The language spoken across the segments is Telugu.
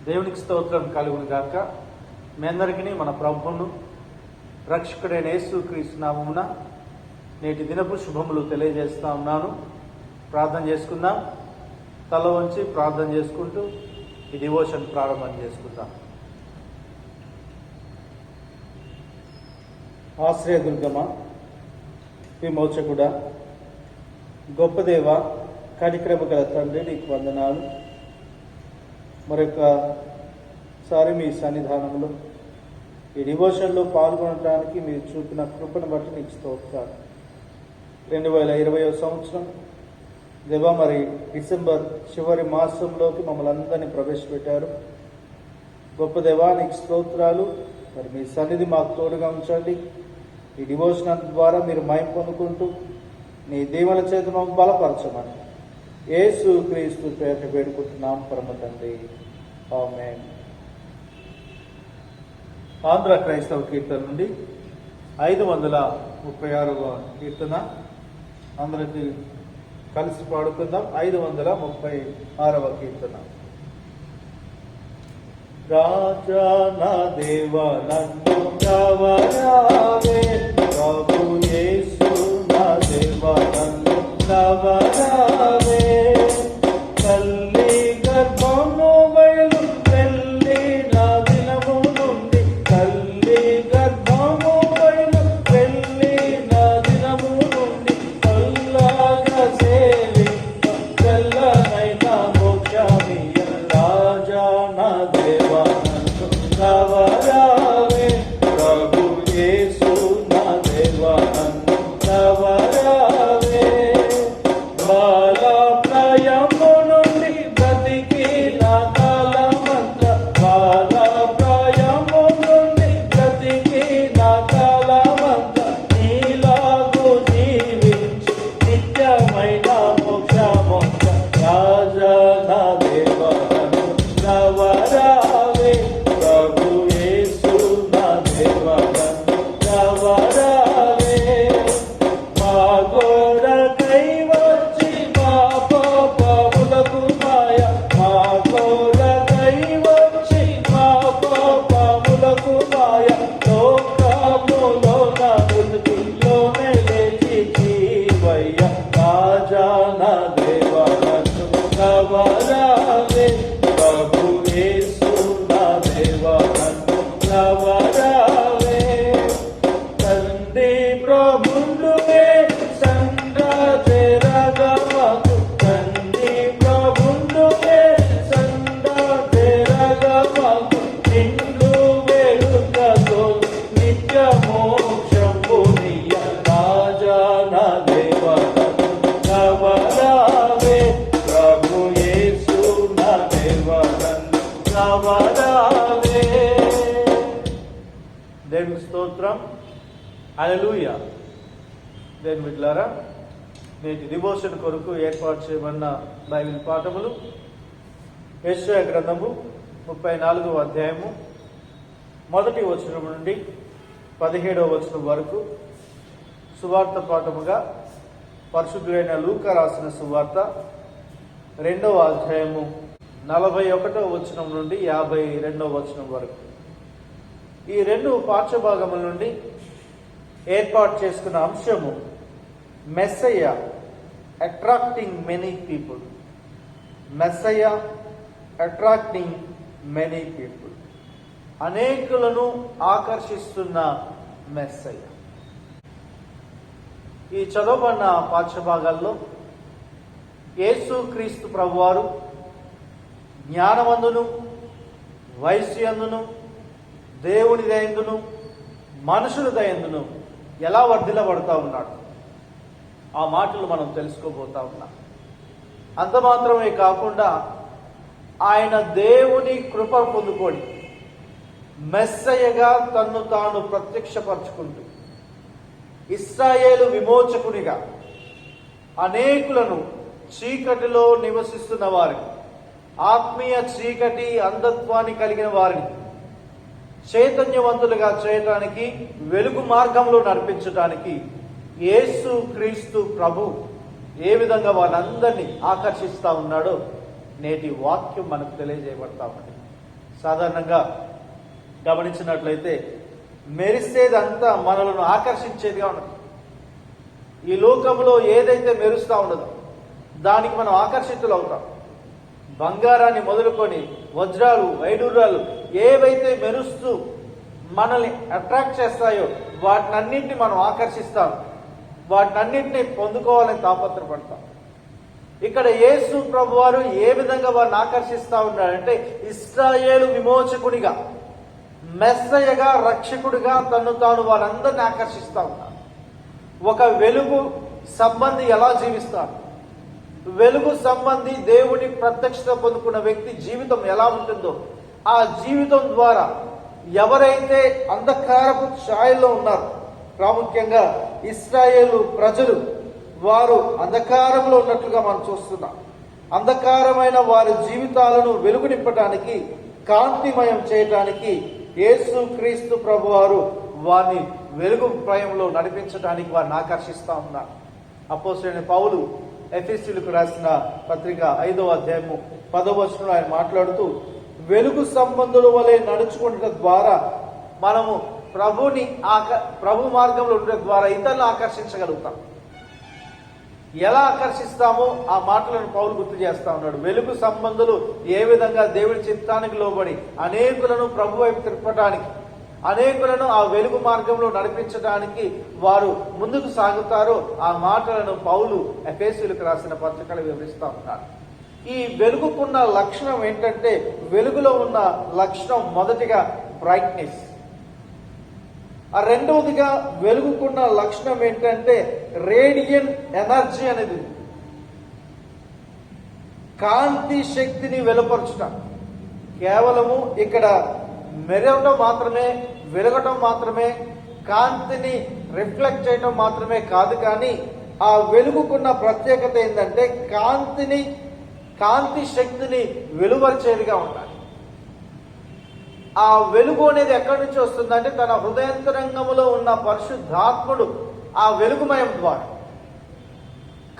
దేవునికి స్తోత్రం కలుగును గాక. మీ అందరికీ మన ప్రభువును రక్షకుడైన యేసుక్రీస్తు నామమున నేటి దినపు శుభములు తెలియజేస్తా ఉన్నాను. ప్రార్థన చేసుకుందాం. తల వంచి ప్రార్థన చేసుకుంటూ ఈ డివోషన్ ప్రారంభం చేసుకుందాం. ఆశ్రయదుర్గమా, విమోచకుడా, గొప్ప దేవ, కార్యక్రమ గల తండ్రి, నీకు వందనాలు. మరొకసారి మీ సన్నిధానంలో ఈ డివోషన్లో పాల్గొనడానికి మీరు చూపిన కృపను బట్టి నీకు స్తోత్రాలు. 2020వ సంవత్సరం దేవా, మరి డిసెంబర్ చివరి మాసంలోకి మమ్మల్ని అందరినీ ప్రవేశపెట్టారు. గొప్ప దేవా, నీకు స్తోత్రాలు. మరి మీ సన్నిధి మాకు తోడుగా ఉంచండి. ఈ డివోషన్ ద్వారా మీరు మహిమ పొందుకుంటూ నీ దీవెన చేత మమ్మల్ని బలపరచమని యేసుక్రీస్తు పేరును వేడుకుంటున్నాం పరమ తండ్రి, ఆమేన్. ఆంధ్ర క్రైస్తవ కీర్తన నుండి 536వ కీర్తన అందరికీ కలిసి పాడుకుందాం. 536వ కీర్తన. రాజా నా దేవా నన్ను కావరావే, ప్రభు యేసు నా దేవా నన్ను కావరావే. తల్లి గర్భము బయలు వెళ్ళి నా దినము నుండి, తల్లి గర్భము బయలు వెళ్ళి నా దినము నుండి, చల్లగా సేవింప చల్లనైన మోక్షమియ. రాజా నా దేవా నన్ను కావరావే, ప్రభు యేసు నా దేవా నన్ను కావరావే. బాలప్రాయము నుండి బ్రతికి నా కాలమంతా, బాలప్రాయము నుండి బ్రతికి నా కాలమంతా, నీలాగు జీవించి నిత్యమైన మోక్షమొంద. రాజా నా దేవా నన్ను కావరావే, ప్రభు యేసు నా దేవా నన్ను కావరావే. మా గోరకై వచ్చి మా పాపములకు మాయ, మా గోరకై వచ్చి మా పాపములకు మాయ. లోకములో నా మృతిలోనే లేచి జీవయ్య. రాజా నా దేవా నన్ను కావరావే, ప్రభు యేసు నా దేవా నన్ను కావరావే. తండ్రి ప్రభుండువే సండాచెరగమకు, తండ్రి ప్రభుండువే సండాచెరగమకు. నిన్ను వేడుకతో నిత్య మోక్షంబునియ. రాజా నా దేవా నన్ను కావరావే, ప్రభు యేసు నా దేవా నన్ను కావరావే. దేవుని స్తోత్రం, హల్లెలూయా. దేవుని బిడ్డలారా, నేటి డివోషన్ కొరకు ఏర్పాటు చేయబడిన బైబిల్ పాఠములు యెషయా గ్రంథము 34వ అధ్యాయము 1వ వచనం నుండి 17వ వచనం వరకు. సువార్త పాఠముగా పరిశుద్ధుడైన లూకా రాసిన సువార్త 2వ అధ్యాయము 41వ వచనం నుండి 52వ వచనం వరకు. ఈ 2 పాఠ్యభాగముల నుండి ఏర్పాటు చేసుకున్న అంశము Messiah attracting many people. Messiah attracting many people. అనేకులను ఆకర్షిస్తున్న మెస్సయ్య. ఈ చదవబడిన పాఠ్యభాగాల్లో యేసుక్రీస్తు ప్రభువారు జ్ఞానమందును, వయస్సు దేవుని దయందును, మనుషుల దయందును ఎలా వర్ధిల్లబడతా ఉన్నాడు, ఆ మాటలు మనం తెలుసుకోబోతా ఉన్నాం. అంత మాత్రమే కాకుండా ఆయన దేవుని కృప పొందుకొని మెస్సయ్యగా తన్ను తాను ప్రత్యక్షపరచుకుంటూ ఇశ్రాయేలు విమోచకునిగా అనేకులను చీకటిలో నివసిస్తున్న వారిని, ఆత్మీయ చీకటి అంధత్వాన్ని కలిగిన వారిని చైతన్యవంతులుగా చేయటానికి, వెలుగు మార్గంలో నడిపించటానికి యేసుక్రీస్తు ప్రభు ఏ విధంగా వాళ్ళందరినీ ఆకర్షిస్తూ ఉన్నాడో నేటి వాక్యం మనకు తెలియజేయబడతా ఉంది. సాధారణంగా గమనించినట్లయితే మెరిసేదంతా మనలను ఆకర్షించేదిగా ఉన్నది. ఈ లోకంలో ఏదైతే మెరుస్తూ ఉన్నదో దానికి మనం ఆకర్షితులు అవుతాం. బంగారాన్ని మొదలుకొని వజ్రాలు, వైడూర్యాలు ఏవైతే మెరుస్తూ మనల్ని అట్రాక్ట్ చేస్తాయో వాటినన్నింటినీ మనం ఆకర్షిస్తాం, వాటినన్నింటినీ పొందుకోవాలని తాపత్రపడతాం. ఇక్కడ యేసు ప్రభువారు ఏ విధంగా వారిని ఆకర్షిస్తా ఉన్నాడంటే, ఇశ్రాయేలు విమోచకుడిగా, మెస్సయ్యగా, రక్షకుడిగా తను తాను వారందరినీ ఆకర్షిస్తా ఉన్నాడు. ఒక వెలుగు సంబంధి ఎలా జీవిస్తాడు, వెలుగు సంబంధి దేవుని ప్రత్యక్షత పొందుకున్న వ్యక్తి జీవితం ఎలా ఉంటుందో, ఆ జీవితం ద్వారా ఎవరైతే అంధకారపు ఛాయలో ఉన్నారో, ప్రాముఖ్యంగా ఇశ్రాయేలు ప్రజలు, వారు అంధకారంలో ఉన్నట్లుగా మనం చూస్తున్నాం. అంధకారమైన వారి జీవితాలను వెలుగు నింపడానికి, కాంతిమయం చేయటానికి యేసు క్రీస్తు ప్రభువారు వారిని వెలుగు ప్రయంలో నడిపించడానికి వారిని ఆకర్షిస్తా ఉన్నారు. అపోస్తలుడైన పౌలు ఎఫెసీయులకు రాసిన పత్రిక 5వ అధ్యాయము 10వ వచనంలో ఆయన మాట్లాడుతూ, వెలుగు సంబంధుల వలె నడుచుకుంటం ద్వారా మనము ప్రభు మార్గంలో ఉండడం ద్వారా ఇతరులను ఆకర్షించగలుగుతాం. ఎలా ఆకర్షిస్తామో ఆ మాటలను పౌలు గుర్తు చేస్తా ఉన్నాడు. వెలుగు సంబంధులు ఏ విధంగా దేవుడి చిత్తానికి లోబడి అనేకులను ప్రభు వైపు తిప్పడానికి, అనేకులను ఆ వెలుగు మార్గంలో నడిపించడానికి వారు ముందుకు సాగుతారో ఆ మాటలను పౌలు ఎఫెసీయులకు రాసిన పత్రికలు వివరిస్తూ ఉన్నారు. ఈ వెలుగుకున్న లక్షణం ఏంటంటే, వెలుగులో ఉన్న లక్షణం మొదటిగా బ్రైట్నెస్. ఆ రెండవదిగా వెలుగుకున్న లక్షణం ఏంటంటే రేడియంట్ ఎనర్జీ అనేది, కాంతి శక్తిని వెలుపరచడం. కేవలము ఇక్కడ మెరవటం మాత్రమే, వెలగటం మాత్రమే, కాంతిని రిఫ్లెక్ట్ చేయటం మాత్రమే కాదు, కానీ ఆ వెలుగుకున్న ప్రత్యేకత ఏంటంటే కాంతి శక్తిని వెలువరిచేదిగా ఉండాలి. ఆ వెలుగు అనేది ఎక్కడి నుంచి వస్తుందంటే, తన హృదయాంతరంగములో ఉన్న పరిశుద్ధాత్ముడు ఆ వెలుగుమయం ద్వారా,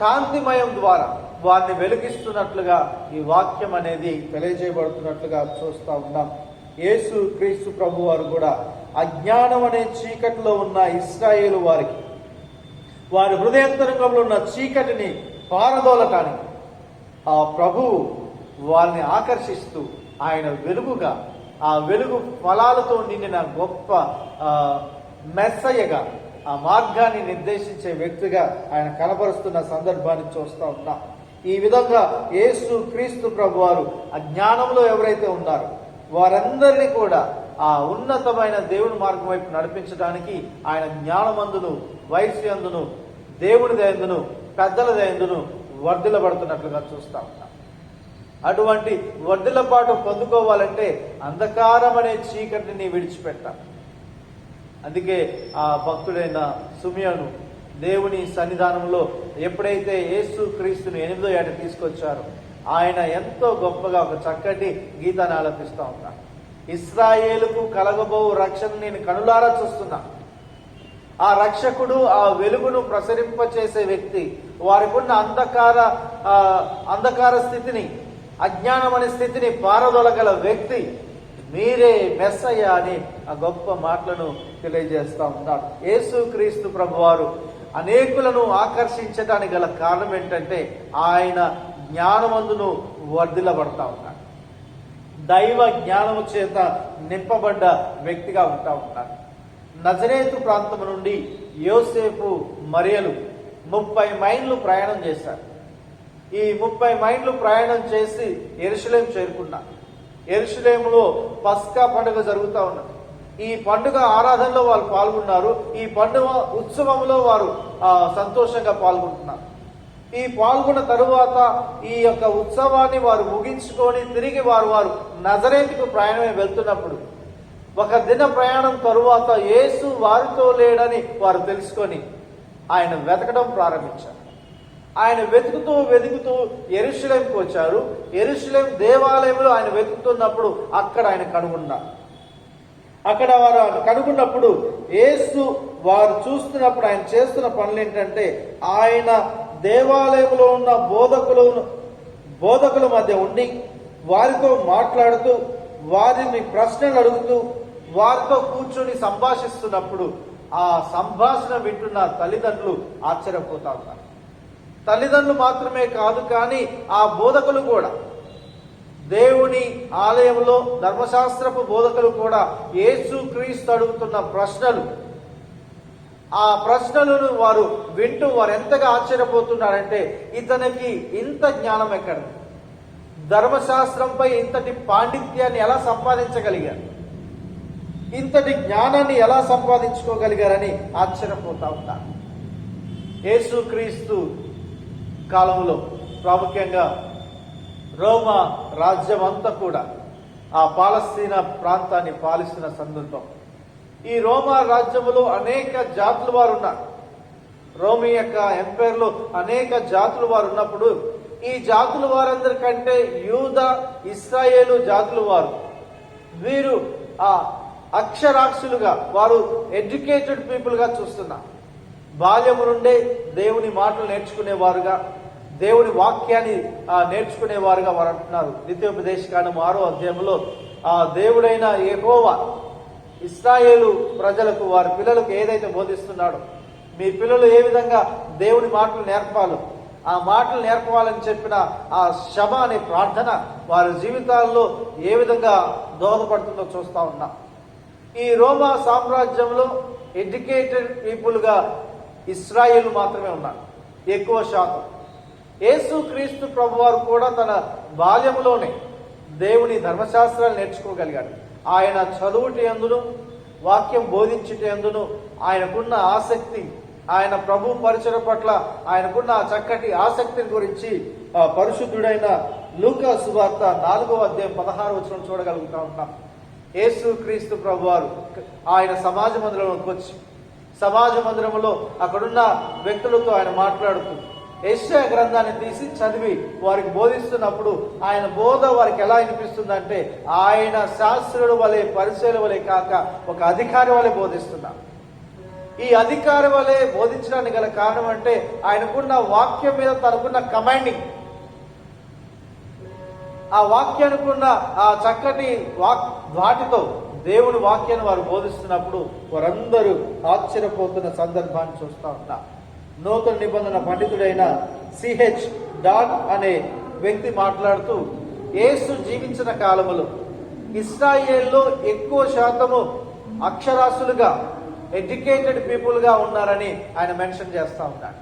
కాంతిమయం ద్వారా వారిని వెలిగిస్తున్నట్లుగా ఈ వాక్యం అనేది తెలియజేయబడుతున్నట్లుగా చూస్తూ ఉన్నాం. యేసు క్రీస్తు ప్రభు వారు కూడా అజ్ఞానం అనే చీకటిలో ఉన్న ఇశ్రాయేలు వారికి, వారి హృదయాంతరంగంలో ఉన్న చీకటిని పారదోలటానికి ఆ ప్రభువు వారిని ఆకర్షిస్తూ ఆయన వెలుగుగా, ఆ వెలుగు ఫలాలతో నిండిన గొప్ప మెస్సయ్యగా, ఆ మార్గాన్ని నిర్దేశించే వ్యక్తిగా ఆయన కనబరుస్తున్న సందర్భాన్ని చూస్తూ ఉన్నాం. ఈ విధంగా యేసు క్రీస్తు ప్రభు వారు అజ్ఞానంలో ఎవరైతే ఉన్నారో వారందరినీ కూడా ఆ ఉన్నతమైన దేవుని మార్గం వైపు నడిపించడానికి ఆయన జ్ఞానమందును, వయస్సు యందును, దేవుని దయందును, పెద్దల దయందును వర్ధిల్లబడుతున్నట్లుగా చూస్తా ఉన్నాం. అటువంటి వర్ధిల్లపాటు పొందుకోవాలంటే అంధకారం అనే చీకటిని విడిచిపెట్టాలి. అందుకే ఆ భక్తుడైన సిమియోను దేవుని సన్నిధానంలో ఎప్పుడైతే యేసు క్రీస్తుని 8వ ఏట తీసుకొచ్చారో ఆయన ఎంతో గొప్పగా ఒక చక్కటి గీతాన్ని ఆలపిస్తూ ఉన్నారు. ఇశ్రాయేలుకు కలగబో రక్షణ నేను కనులారా చూస్తున్నా. ఆ రక్షకుడు ఆ వెలుగును ప్రసరింపచేసే వ్యక్తి, వారికి ఉన్న అంధకార స్థితిని, అజ్ఞానం అనే స్థితిని పారదొలగల వ్యక్తి మీరే మెస్సయ్య అని ఆ గొప్ప మాటలను తెలియజేస్తా ఉన్నాడు. యేసు క్రీస్తు ప్రభువారు అనేకులను ఆకర్షించడానికి గల కారణం ఏంటంటే ఆయన జ్ఞానమందును వర్ధిల్లబడతా ఉన్నాడు. దైవ జ్ఞానము చేత నింపబడ్డ వ్యక్తిగా ఉంటా ఉన్నాడు. నజరేతు ప్రాంతం నుండి యోసేపు మరియలు 30 మైళ్ళు ప్రయాణం చేశారు. ఈ 30 మైళ్ళు ప్రయాణం చేసి యెరూషలేం చేరుకున్నారు. యెరూషలేములో పస్కా పండుగ జరుగుతూ ఉన్నది. ఈ పండుగ ఆరాధనలో వాళ్ళు పాల్గొన్నారు. ఈ పండుగ ఉత్సవంలో వారు సంతోషంగా పాల్గొంటున్నారు. ఈ పాల్గొన్న తరువాత ఈ యొక్క ఉత్సవాన్ని వారు ముగించుకొని తిరిగి వారు నజరేతుకు ప్రయాణమే వెళ్తున్నప్పుడు ఒక దిన ప్రయాణం తరువాత యేసు వారితో లేడని వారు తెలుసుకొని ఆయన వెతకడం ప్రారంభించారు. ఆయన వెతుకుతూ యెరూషలేంకి వచ్చారు. యెరూషలేం దేవాలయంలో ఆయన వెతుకుతున్నప్పుడు అక్కడ ఆయన కనుగొన్నారు. అక్కడ వారు కనుగొన్నప్పుడు యేసు వారు చూస్తున్నప్పుడు ఆయన చేస్తున్న పనులు ఏంటంటే, ఆయన దేవాలయంలో ఉన్న బోధకుల మధ్య ఉండి వారితో మాట్లాడుతూ వారిని ప్రశ్నలు అడుగుతూ వారితో కూర్చొని సంభాషిస్తున్నప్పుడు ఆ సంభాషణ వింటున్న తల్లిదండ్రులు ఆశ్చర్యపోతా ఉన్నారు. తల్లిదండ్రులు మాత్రమే కాదు, కానీ ఆ బోధకులు కూడా, దేవుని ఆలయంలో ధర్మశాస్త్రపు బోధకులు కూడా యేసు క్రీస్తు అడుగుతున్న ప్రశ్నలు, ఆ ప్రశ్నలను వారు వింటూ వారు ఎంతగా ఆశ్చర్యపోతున్నారంటే, ఇతనికి ఇంత జ్ఞానం ఎక్కడ, ధర్మశాస్త్రంపై ఇంతటి పాండిత్యాన్ని ఎలా సంపాదించగలిగారు, ఇంతటి జ్ఞానాన్ని ఎలా సంపాదించుకోగలిగారని ఆశ్చర్యపోతా ఉంటారు. యేసు క్రీస్తు కాలంలో ప్రాముఖ్యంగా రోమా రాజ్యం అంతా కూడా ఆ పాలస్తీనా ప్రాంతాన్ని పాలిస్తున్న సందర్భం. ఈ రోమా రాజ్యములో అనేక జాతుల వారు ఉన్నారు. రోమి యొక్క ఎంపైర్లో అనేక జాతుల వారు ఉన్నప్పుడు ఈ జాతుల వారందరికంటే యూద, ఇశ్రాయేలు జాతుల వారు, వీరు ఆ అక్షరాస్యులుగా, వారు ఎడ్యుకేటెడ్ పీపుల్గా చూస్తున్నారు. బాల్యము నుండే దేవుని మాటలు నేర్చుకునేవారుగా, దేవుని వాక్యాన్ని నేర్చుకునేవారుగా వారు అంటున్నారు. ద్వితీయోపదేశకాండం 6వ అధ్యాయంలో ఆ దేవుడైన యెహోవా ఇశ్రాయేలు ప్రజలకు, వారి పిల్లలకు ఏదైతే బోధిస్తున్నాడో, మీ పిల్లలు ఏ విధంగా దేవుని మాటలు నేర్పాలో, ఆ మాటలు నేర్పాలని చెప్పిన ఆ శమ అనే ప్రార్థన వారి జీవితాల్లో ఏ విధంగా దోహదపడుతుందో చూస్తా ఉన్నాం. ఈ రోమా సామ్రాజ్యంలో ఎడ్యుకేటెడ్ పీపుల్గా ఇశ్రాయేలు మాత్రమే ఉన్నారు, ఎక్కువ శాతం. యేసు క్రీస్తు ప్రభువారు కూడా తన బాల్యంలోనే దేవుని ధర్మశాస్త్రాలు నేర్చుకోగలిగాడు. ఆయన చదువుటి అందును, వాక్యం బోధించుటి అందును ఆయనకున్న ఆసక్తి, ఆయన ప్రభు పరిచయ పట్ల ఆయనకున్న ఆ చక్కటి ఆసక్తిని గురించి పరిశుద్ధుడైన లూకా సువార్త 4వ అధ్యాయం 16వ వచనం చూడగలుగుతా ఉంటాం. యేసు క్రీస్తు ప్రభువారు ఆయన సమాజ మందిరంలోకి వచ్చి, సమాజ మందిరంలో అక్కడున్న వ్యక్తులతో ఆయన మాట్లాడుతూ యెషయా గ్రంథాన్ని తీసి చదివి వారికి బోధిస్తున్నప్పుడు ఆయన బోధ వారికి ఎలా అనిపిస్తుందంటే, ఆయన శాస్త్రుడు వలె, పరిచయుల వలె కాక ఒక అధికారి వలె బోధిస్తున్నారు. ఈ అధికారి వలె బోధించడానికి గల కారణం అంటే ఆయనకున్న వాక్యం మీద తనకున్న కమాండింగ్, ఆ వాక్యానికున్న ఆ చక్కటి వాటితో దేవుని వాక్యాన్ని వారు బోధిస్తున్నప్పుడు వారందరూ ఆశ్చర్యపోతున్న సందర్భాన్ని చూస్తూ ఉంటారు. నూతన నిబంధన పండితుడైన సిహెచ్ డాన్ అనే వ్యక్తి మాట్లాడుతూ, యేసు జీవించిన కాలములో ఇశ్రాయేల్లో ఎక్కువ శాతము అక్షరాస్యులుగా, ఎడ్యుకేటెడ్ పీపుల్గా ఉన్నారని ఆయన మెన్షన్ చేస్తూ ఉన్నాడు.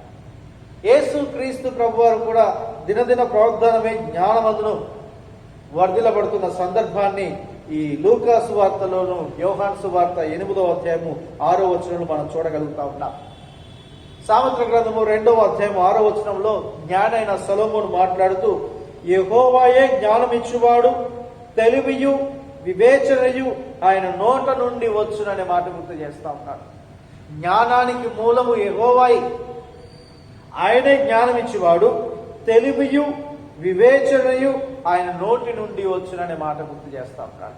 యేసు క్రీస్తు ప్రభువారు కూడా దినదిన ప్రవర్ధనమే జ్ఞానమందును వర్ధిల్లబడుతున్న సందర్భాన్ని ఈ లూకా సువార్తలోను, యోహాను సువార్త 8వ అధ్యాయము 6వ వచనంలో మనం చూడగలుగుతా ఉన్నాం. సామెతల గ్రంథము 2వ అధ్యాయం 6వ వచనంలో జ్ఞానైన సొలొమోను మాట్లాడుతూ, యెహోవాయే జ్ఞానం ఇచ్చువాడు, తెలివియు వివేచనయు ఆయన నోట నుండి వచ్చుననే మాట గుర్తు చేస్తా ఉన్నాడు. జ్ఞానానికి మూలము యెహోవాయే, ఆయనే జ్ఞానం ఇచ్చేవాడు, తెలివియు వివేచనయు ఆయన నోటి నుండి వచ్చుననే మాట గుర్తు చేస్తా ఉన్నాడు.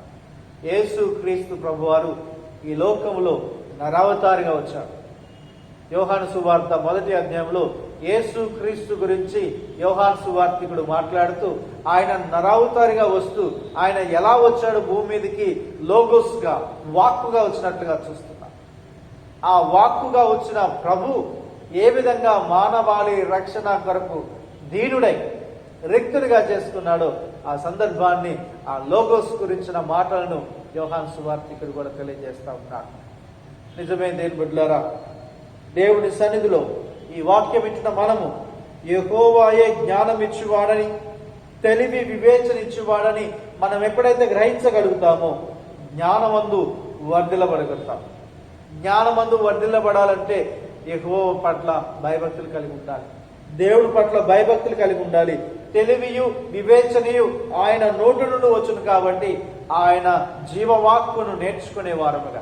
యేసు క్రీస్తు ప్రభువారు ఈ లోకంలో నరావతారిగా వచ్చాడు. యోహాను సువార్త 1వ అధ్యాయంలో యేసు క్రీస్తు గురించి యోహాను సువార్తికుడు మాట్లాడుతూ, ఆయన నరావతారిగా వస్తూ ఆయన ఎలా వచ్చాడు భూమి మీదకి, లోగోస్గా, వాక్కుగా వచ్చినట్లుగా చూస్తున్నాం. ఆ వాక్కుగా వచ్చిన ప్రభు ఏ విధంగా మానవాళి రక్షణ కొరకు దీనుడై రిక్తుడిగా చేసుకున్నాడో ఆ సందర్భాన్ని, ఆ లోగోస్ గురించిన మాటలను యోహాను సువార్తికుడు కూడా తెలియజేస్తా ఉన్నాడు. నిజమైన దేవుని బిడ్డలారా, దేవుని సన్నిధిలో ఈ వాక్యం ఇచ్చిన మనము యెహోవాయే జ్ఞానం ఇచ్చువాడని, తెలివి వివేచన ఇచ్చువాడని మనం ఎప్పుడైతే గ్రహించగలుగుతామో జ్ఞానమందు వర్ధిల్లబడగలుగుతాం. జ్ఞానమందు వర్ధిల్లబడాలంటే యెహోవా పట్ల భయభక్తులు కలిగి ఉండాలి, దేవుడి పట్ల భయభక్తులు కలిగి ఉండాలి. తెలివియు వివేచనయు ఆయన నోటి నుండి వచ్చును కాబట్టి ఆయన జీవవాక్కును నేర్చుకునే వారముగా,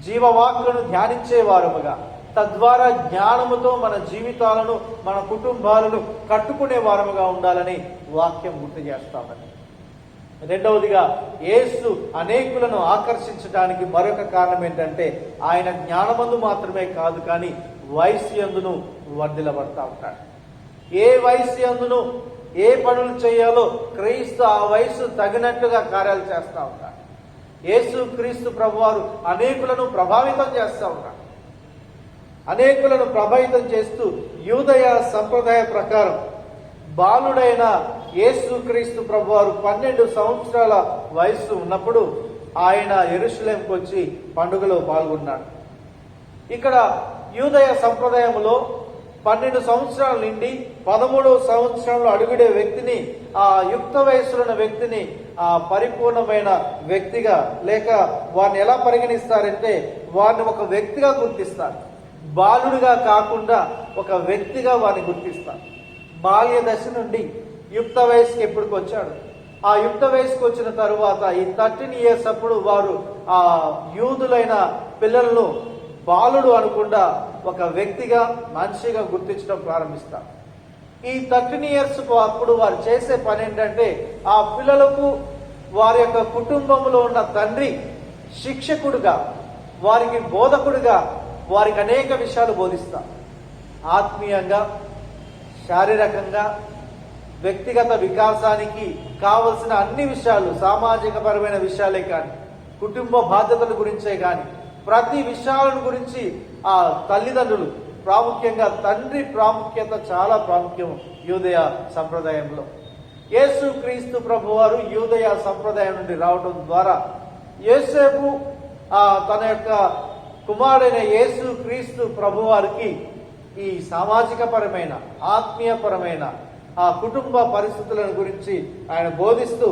జీవవాక్కును ధ్యానించే వారముగా, తద్వారా జ్ఞానముతో మన జీవితాలను, మన కుటుంబాలను కట్టుకునే వారముగా ఉండాలని వాక్యం గుర్తు చేస్తామని. రెండవదిగా, యేసు అనేకులను ఆకర్షించడానికి మరొక కారణం ఏంటంటే ఆయన జ్ఞానమందు మాత్రమే కాదు, కానీ వయసు యందును వర్ధిల్లబడతా ఉంటాడు. ఏ వయసు యందును ఏ పనులు చేయాలో క్రీస్తు ఆ వయసు తగినట్టుగా కార్యాలు చేస్తూ ఉంటాడు. యేసు క్రీస్తు ప్రభువారు అనేకులను ప్రభావితం చేస్తూ ఉన్నారు. అనేకులను ప్రభావితం చేస్తూ యూదయ సంప్రదాయ ప్రకారం బాలుడైన యేసు క్రీస్తు ప్రభువారు 12 సంవత్సరాల వయస్సు ఉన్నప్పుడు ఆయన యెరూషలేంకు వచ్చి పండుగలో పాల్గొన్నాడు. ఇక్కడ యూదయ సంప్రదాయంలో 12 సంవత్సరాల నుండి 13వ సంవత్సరంలో అడుగుడే వ్యక్తిని, ఆ యుక్త వయసులో ఉన్న వ్యక్తిని ఆ పరిపూర్ణమైన వ్యక్తిగా, లేక వారిని ఎలా పరిగణిస్తారంటే వారిని ఒక వ్యక్తిగా గుర్తిస్తారు. బాలుడిగా కాకుండా ఒక వ్యక్తిగా వారిని గుర్తిస్తారు. బాల్య దశ నుండి యుక్త వయసుకి ఎప్పటికి వచ్చాడు. ఆ యుక్త వయసుకు వచ్చిన తరువాత ఈ 13 years అప్పుడు వారు ఆ యూదులైన పిల్లలను బాలుడు అనకుండా ఒక వ్యక్తిగా, మనిషిగా గుర్తించడం ప్రారంభిస్తారు. ఈ 13 years అప్పుడు వారు చేసే పని ఏంటంటే ఆ పిల్లలకు వారి యొక్క కుటుంబంలో ఉన్న తండ్రి శిక్షకుడుగా, వారికి బోధకుడుగా వారికి అనేక విషయాలు బోధిస్తారు. ఆత్మీయంగా, శారీరకంగా, వ్యక్తిగత వికాసానికి కావలసిన అన్ని విషయాలు, సామాజిక పరమైన విషయాలే కానీ, కుటుంబ బాధ్యతల గురించే కానీ, ప్రతి విషయాల గురించి ఆ తల్లిదండ్రులు, ప్రాముఖ్యంగా తండ్రి ప్రాముఖ్యత చాలా ప్రాముఖ్యం యూదయ సంప్రదాయంలో. యేసు క్రీస్తు ప్రభువారు యూదయ సంప్రదాయం నుండి రావడం ద్వారా యోసేపు తన యొక్క కుమారుడైన యేసు క్రీస్తు ప్రభువారికి ఈ సామాజిక పరమైన, ఆత్మీయపరమైన ఆ కుటుంబ పరిస్థితులను గురించి ఆయన బోధిస్తూ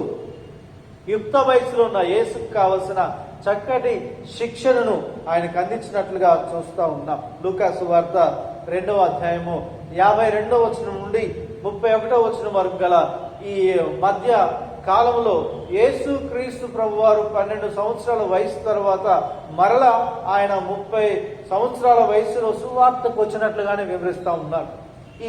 యుక్త వయసులో ఉన్న యేసుకు కావలసిన చక్కటి శిక్షణను ఆయనకు అందించినట్లుగా చూస్తూ ఉన్నాం. లూకా సువార్త 2వ అధ్యాయము 52వ వచనం నుండి 31వ వచనం వరకు గల ఈ మధ్య కాలంలో యేసు క్రీస్తు ప్రభువారు 12 సంవత్సరాల వయసు తర్వాత మరలా ఆయన 30 సంవత్సరాల వయసులో సువార్తకు వచ్చినట్లుగానే వివరిస్తూ ఉన్నారు.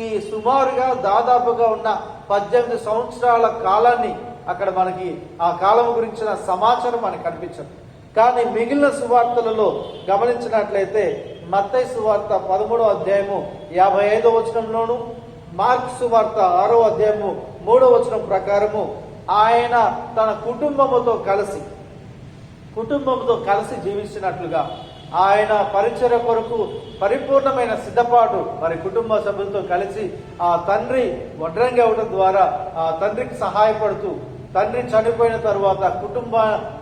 ఈ సుమారుగా దాదాపుగా ఉన్న 18 సంవత్సరాల కాలాన్ని అక్కడ మనకి ఆ కాలం గురించిన సమాచారం మనకు కనిపించదు. కానీ మిగిలిన సువార్తలలో గమనించినట్లయితే మత్తయి సువార్త 13వ అధ్యాయము 55వ వచనంలోను, మార్కు సువార్త 6వ అధ్యాయము 3వ వచనం ప్రకారము ఆయన తన కుటుంబముతో కలిసి జీవించినట్లుగా, ఆయన పరిచర్య కొరకు పరిపూర్ణమైన సిద్ధపాటు మరి కుటుంబ సభ్యులతో కలిసి ఆ తండ్రి వడ్రంగి అవడం ద్వారా ఆ తండ్రికి సహాయపడుతూ, తండ్రి చనిపోయిన తరువాత కుటుంబ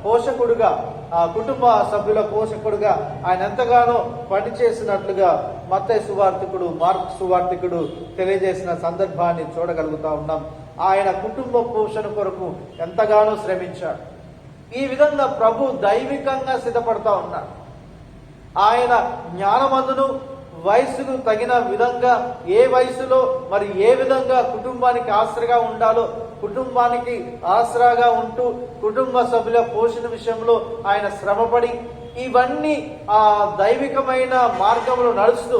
పోషకుడుగా, ఆ కుటుంబ సభ్యుల పోషకుడుగా ఆయన ఎంతగానో పనిచేసినట్లుగా మత్తయి సువార్తికుడు, మార్కు సువార్తికుడు తెలియజేసిన సందర్భాన్ని చూడగలుగుతా ఉన్నాం. ఆయన కుటుంబ పోషణ కొరకు ఎంతగానో శ్రమించాడు. ఈ విధంగా ప్రభు దైవికంగా సిద్ధపడతా ఉన్నాడు. ఆయన జ్ఞానమందును వయసుకు తగిన విధంగా ఏ వయసులో మరి ఏ విధంగా కుటుంబానికి ఆసరాగా ఉండాలో, కుటుంబానికి ఆసరాగా ఉంటూ కుటుంబ సభ్యుల పోషణ విషయంలో ఆయన శ్రమపడి ఇవన్నీ ఆ దైవికమైన మార్గంలో నడుస్తూ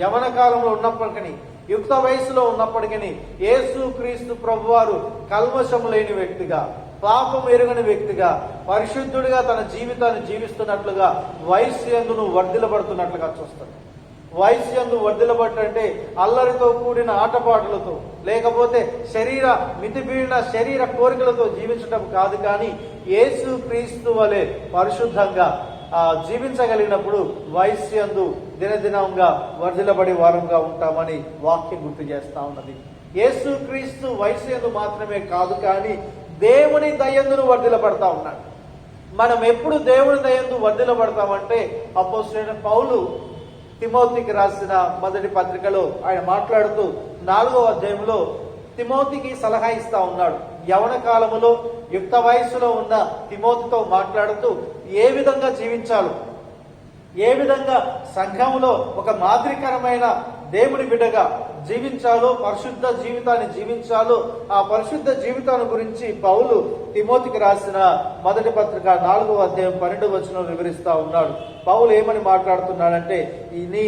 యవన కాలంలో ఉన్నప్పటికీ, యుక్త వయసులో ఉన్నప్పటికీ యేసు క్రీస్తు ప్రభువారు కల్మషం లేని వ్యక్తిగా, పాపం ఎరుగని వ్యక్తిగా, పరిశుద్ధుడిగా తన జీవితాన్ని జీవిస్తున్నట్లుగా వయస్సు యందును వర్ధిల్లబడుతున్నట్లుగా చూస్తాడు. వయస్సు యందు వర్ధిల్లబట్టంటే అల్లరితో కూడిన ఆటపాటలతో, లేకపోతే మితిమీరిన శరీర కోరికలతో జీవించడం కాదు, కానీ యేసు క్రీస్తు వలె పరిశుద్ధంగా జీవించగలిగినప్పుడు వయస్సు యందు దినదినంగా వర్ధిల్లబడి వారంగా ఉంటామని వాక్యం గుర్తు చేస్తా ఉన్నది. యేసు క్రీస్తు వయస్సు యందు మాత్రమే కాదు, కానీ దేవుని దయందును వర్ధిల్లబడతా ఉన్నాడు. మనం ఎప్పుడు దేవుని దయందు వర్ధిల్లబడతామంటే అపోస్తలుడైన పౌలు తిమోతికి రాసిన మొదటి పత్రికలో ఆయన మాట్లాడుతూ 4వ అధ్యాయంలో తిమోతికి సలహా ఇస్తా ఉన్నాడు. యవన కాలములో యుక్త వయసులో ఉన్న తిమోతితో మాట్లాడుతూ ఏ విధంగా జీవించాలో, ఏ విధంగా సంఘంలో ఒక మాదిరికరమైన దేవుని బిడ్డగా జీవించాలో, పరిశుద్ధ జీవితాన్ని జీవించాలో, ఆ పరిశుద్ధ జీవితాన్ని గురించి పౌలు తిమోతికి రాసిన మొదటి పత్రిక 4వ అధ్యాయం 12వ వచనం వివరిస్తా ఉన్నాడు. పౌలు ఏమని మాట్లాడుతున్నాడంటే, నీ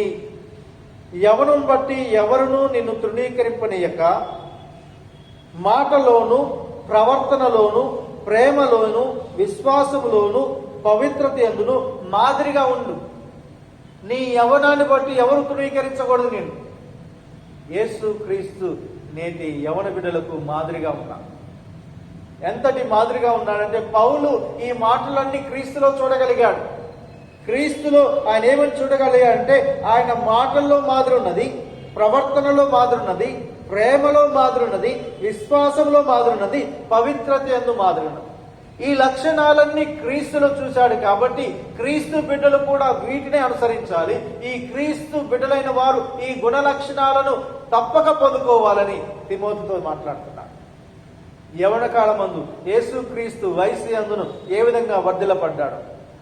యవనం బట్టి ఎవరునూ నిన్ను తృణీకరింపనీయక మాటలోను, ప్రవర్తనలోను, ప్రేమలోను, విశ్వాసములోను, పవిత్రత యందును మాదిరిగా ఉండు. నీ యవనాన్ని బట్టి ఎవరు తృణీకరించకూడదు. నేను యేసు క్రీస్తు నేటి యవన బిడ్డలకు మాదిరిగా ఉన్నాను. ఎంతటి మాదిరిగా ఉన్నాడంటే పౌలు ఈ మాటలన్నీ క్రీస్తులో చూడగలిగాడు. క్రీస్తులో ఆయన ఏమని చూడగలిగాడంటే ఆయన మాటల్లో మాదిరి ఉన్నది, ప్రవర్తనలో మాదిరి ఉన్నది, ప్రేమలో మాదిరి ఉన్నది, విశ్వాసంలో మాదిరి ఉన్నది, పవిత్రత యందు మాదిరి ఉన్నది. ఈ లక్షణాలన్నీ క్రీస్తులో చూశాడు కాబట్టి క్రీస్తు బిడ్డలు కూడా వీటినే అనుసరించాలి. ఈ క్రీస్తు బిడ్డలైన వారు ఈ గుణ లక్షణాలను తప్పక పొందుకోవాలని తిమోతితో మాట్లాడుతున్నాడు. యవన కాలమందు యేసు క్రీస్తు వయసు యందును ఏ విధంగా వర్ధిల్లపడ్డాడు,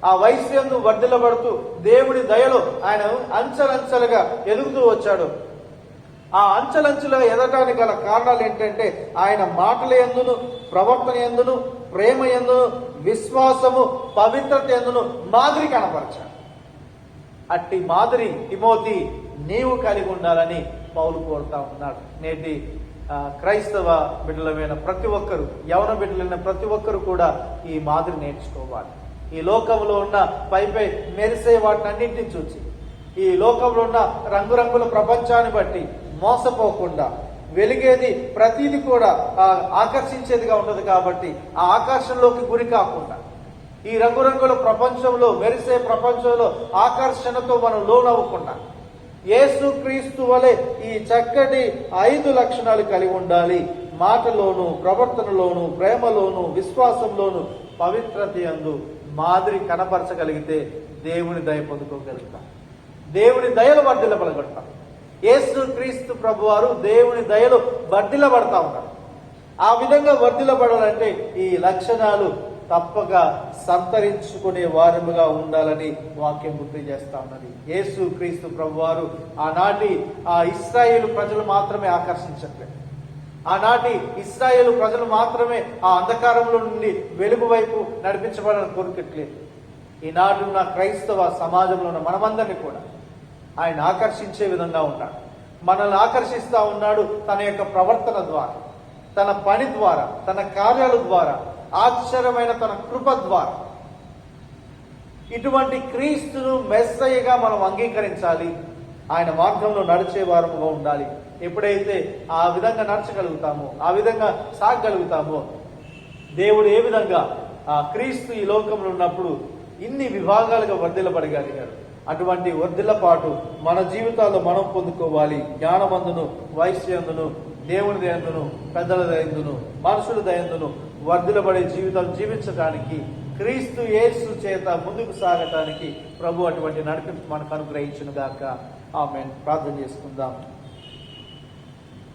ఆ వయసు యందు వర్ధిల్లబడుతూ దేవుడి దయలో ఆయన అంచెలంచెలుగా ఎదుగుతూ వచ్చాడు. ఆ అంచెలంచెలుగా ఎదగడానికి గల కారణాలు ఏంటంటే ఆయన మాటల యందును, ప్రవర్తన యందును, ప్రేమ యందును, విశ్వాసము, పవిత్రత యందును మాదిరి కనపరచాడు. అట్టి మాదిరి తిమోతి నీవు కలిగి ఉండాలని పౌలు కోరుతా ఉన్నాడు. నేటి క్రైస్తవ బిడ్డలమైన ప్రతి ఒక్కరు, యవన బిడ్డలైన ప్రతి ఒక్కరు కూడా ఈ మాదిరి నేర్చుకోవాలి. ఈ లోకంలో ఉన్న పై మెరిసే వాటిని అన్నింటినీ చూసి, ఈ లోకంలో ఉన్న రంగురంగుల ప్రపంచాన్ని బట్టి మోసపోకుండా, వెలిగేది ప్రతిది కూడా ఆకర్షించేదిగా ఉంటుంది కాబట్టి ఆ ఆకర్షణలోకి గురి కాకుండా, ఈ రంగురంగుల ప్రపంచంలో, మెరిసే ప్రపంచంలో ఆకర్షణతో మనం లోనవ్వకుండా యేసు క్రీస్తు వలె ఈ చక్కటి 5 లక్షణాలు కలిగి ఉండాలి. మాటలోను, ప్రవర్తనలోను, ప్రేమలోను, విశ్వాసంలోను, పవిత్రత యందు మాదిరి కనపరచగలిగితే దేవుని దయ పొందుకోగలుగుతాం, దేవుని దయలు వర్ధిల్లబడగలుగుతాం. యేసు క్రీస్తు ప్రభువారు దేవుని దయలు వర్ధిల్లబడతా ఉన్నారు. ఆ విధంగా వర్ధిల్లబడాలంటే ఈ లక్షణాలు తప్పక సంతరించుకునే వారముగా ఉండాలని వాక్యం గుర్తు చేస్తా ఉన్నది. యేసు క్రీస్తు ప్రభువారు ఆనాటి ఆ ఇశ్రాయేలు ప్రజలు మాత్రమే ఆకర్షించట్లేదు. ఆనాటి ఇశ్రాయేలు ప్రజలు మాత్రమే ఆ అంధకారంలో నుండి వెలుగు వైపు నడిపించబడాలని కోరుకట్లేదు. ఈనాడు ఉన్న క్రైస్తవ సమాజంలో ఉన్న మనమందరినీ కూడా ఆయన ఆకర్షించే విధంగా ఉన్నాడు. మనల్ని ఆకర్షిస్తా ఉన్నాడు తన యొక్క ప్రవర్తన ద్వారా, తన పని ద్వారా, తన కార్యాల ద్వారా, ఆశ్చర్యమైన తన కృప ద్వారా. ఇటువంటి క్రీస్తును మెస్సయ్యగా మనం అంగీకరించాలి. ఆయన మార్గంలో నడిచే వారముగా ఉండాలి. ఎప్పుడైతే ఆ విధంగా నడచగలుగుతామో, ఆ విధంగా సాగగలుగుతామో, దేవుడు ఏ విధంగా ఆ క్రీస్తు ఈ లోకంలో ఉన్నప్పుడు ఇన్ని విభాగాలుగా వర్ధిల్లబడగలిగాడు. అటువంటి వర్ధిల్లపాటు మన జీవితాల్లో మనం పొందుకోవాలి. జ్ఞానమందును, వయస్యందును, దేవుని దయందును, పెద్దల దయందును, మనుషుల దయందును వర్ధిల్లబడే జీవితాలు జీవించడానికి, క్రీస్తు యేసు చేత ముందుకు సాగటానికి ప్రభు అటువంటి నడిపింపు మనకు అనుగ్రహించును గాక. ఆమేన్. ప్రార్థన చేసుకుందాం.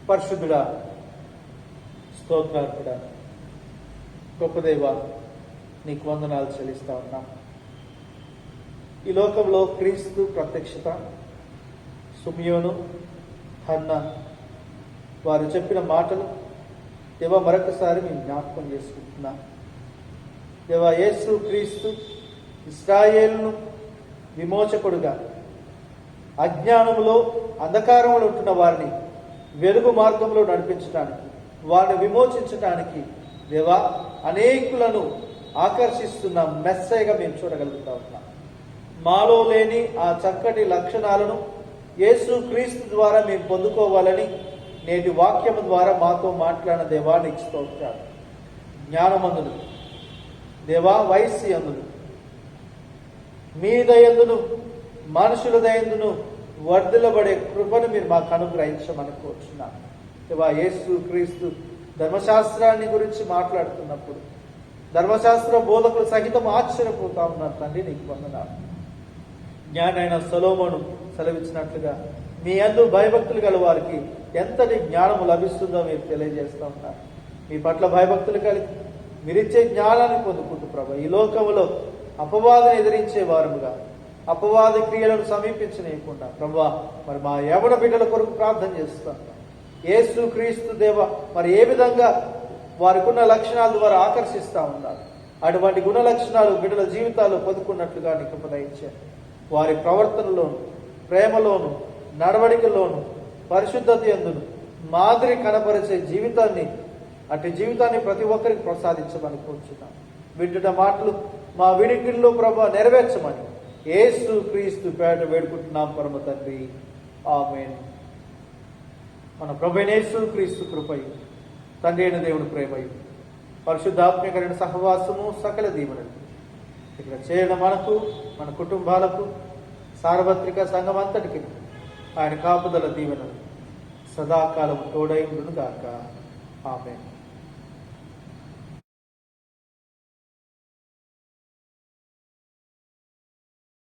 పరిశుద్ధుడా, స్తోత్రార్పుడా, గొప్ప దేవా, నీకు వందనాలు చెల్లిస్తా ఉన్నాం. ఈ లోకంలో క్రీస్తు ప్రత్యక్షత, సుమియోను, హన్న వారు చెప్పిన మాటలు దేవా మరొకసారి మేము జ్ఞాపకం చేసుకుంటున్నాం. దేవా, యేసు క్రీస్తు ఇశ్రాయేలును విమోచకుడుగా, అజ్ఞానములో, అంధకారంలో ఉంటున్న వారిని వెలుగు మార్గంలో నడిపించడానికి, వారిని విమోచించడానికి దేవా అనేకులను ఆకర్షిస్తున్న మెస్సయ్యగా మేము చూడగలుగుతా ఉన్నాం. మాలో లేని ఆ చక్కటి లక్షణాలను యేసు క్రీస్తు ద్వారా మేము పొందుకోవాలని నేటి వాక్యము ద్వారా మాతో మాట్లాడిన దేవా నీకు స్తోత్రాలు. జ్ఞానమందును దేవా, వయస్సు యందును, మీ దయందును, మనుషుల దయందును వర్ధిల్లబడే కృపను మీరు మాకు అనుగ్రహించమని కోరుచున్నాను. దేవా, యేసు క్రీస్తు ధర్మశాస్త్రాన్ని గురించి మాట్లాడుతున్నప్పుడు ధర్మశాస్త్ర బోధకులు సహితం ఆశ్చర్యపోతా ఉన్నారు. తండ్రి నీకు వందనాలు. జ్ఞానైన సొలొమోను సెలవిచ్చినట్లుగా మీ యందు భయభక్తులు గల వారికి ఎంతటి జ్ఞానము లభిస్తుందో మీరు తెలియజేస్తూ ఉన్నారు. మీ పట్ల భయభక్తులు కలిగి మీరిచ్చే జ్ఞానాన్ని పొందుకుంటూ ప్రభు ఈ లోకములో అపవాదం ఎదిరించే వారుగా, అపవాద క్రియలను సమీపించనీయకుండా ప్రభు మరి మా యవన బిడ్డల కొరకు ప్రార్థన చేస్తాం. యేసు క్రీస్తు దేవ మరి ఏ విధంగా వారికి ఉన్న లక్షణాల ద్వారా ఆకర్షిస్తూ ఉన్నారు, అటువంటి గుణ లక్షణాలు బిడ్డల జీవితాల్లో పొందుకున్నట్లుగా నీకు దయచేయండి. వారి ప్రవర్తనలోను, ప్రేమలోను, నడవడికలోను, పరిశుద్ధత యందును మాదిరి కనపరిచే జీవితాన్ని, అటు జీవితాన్ని ప్రతి ఒక్కరికి ప్రసాదించమని కోరుచున్నాం. వింటున్న మాటలు మా వినికిడిలో ప్రభు నెరవేర్చమని యేసు క్రీస్తు పేట వేడుకుంటున్నాం పరమ తండ్రి. ఆమేన్. మన ప్రభువైన యేసు క్రీస్తు కృపయు, తండ్రి అయిన దేవుని ప్రేమయు, పరిశుద్ధాత్మకరణ సహవాసము సకల దీవెనలు ఇక్కడ చేయడం మనకు, మన కుటుంబాలకు, సార్వత్రిక సంఘం అంతటికి ఆయన కాపుదల దీవెనలు సదాకాలం తోడై ఉండును గాక. ఆమేన్.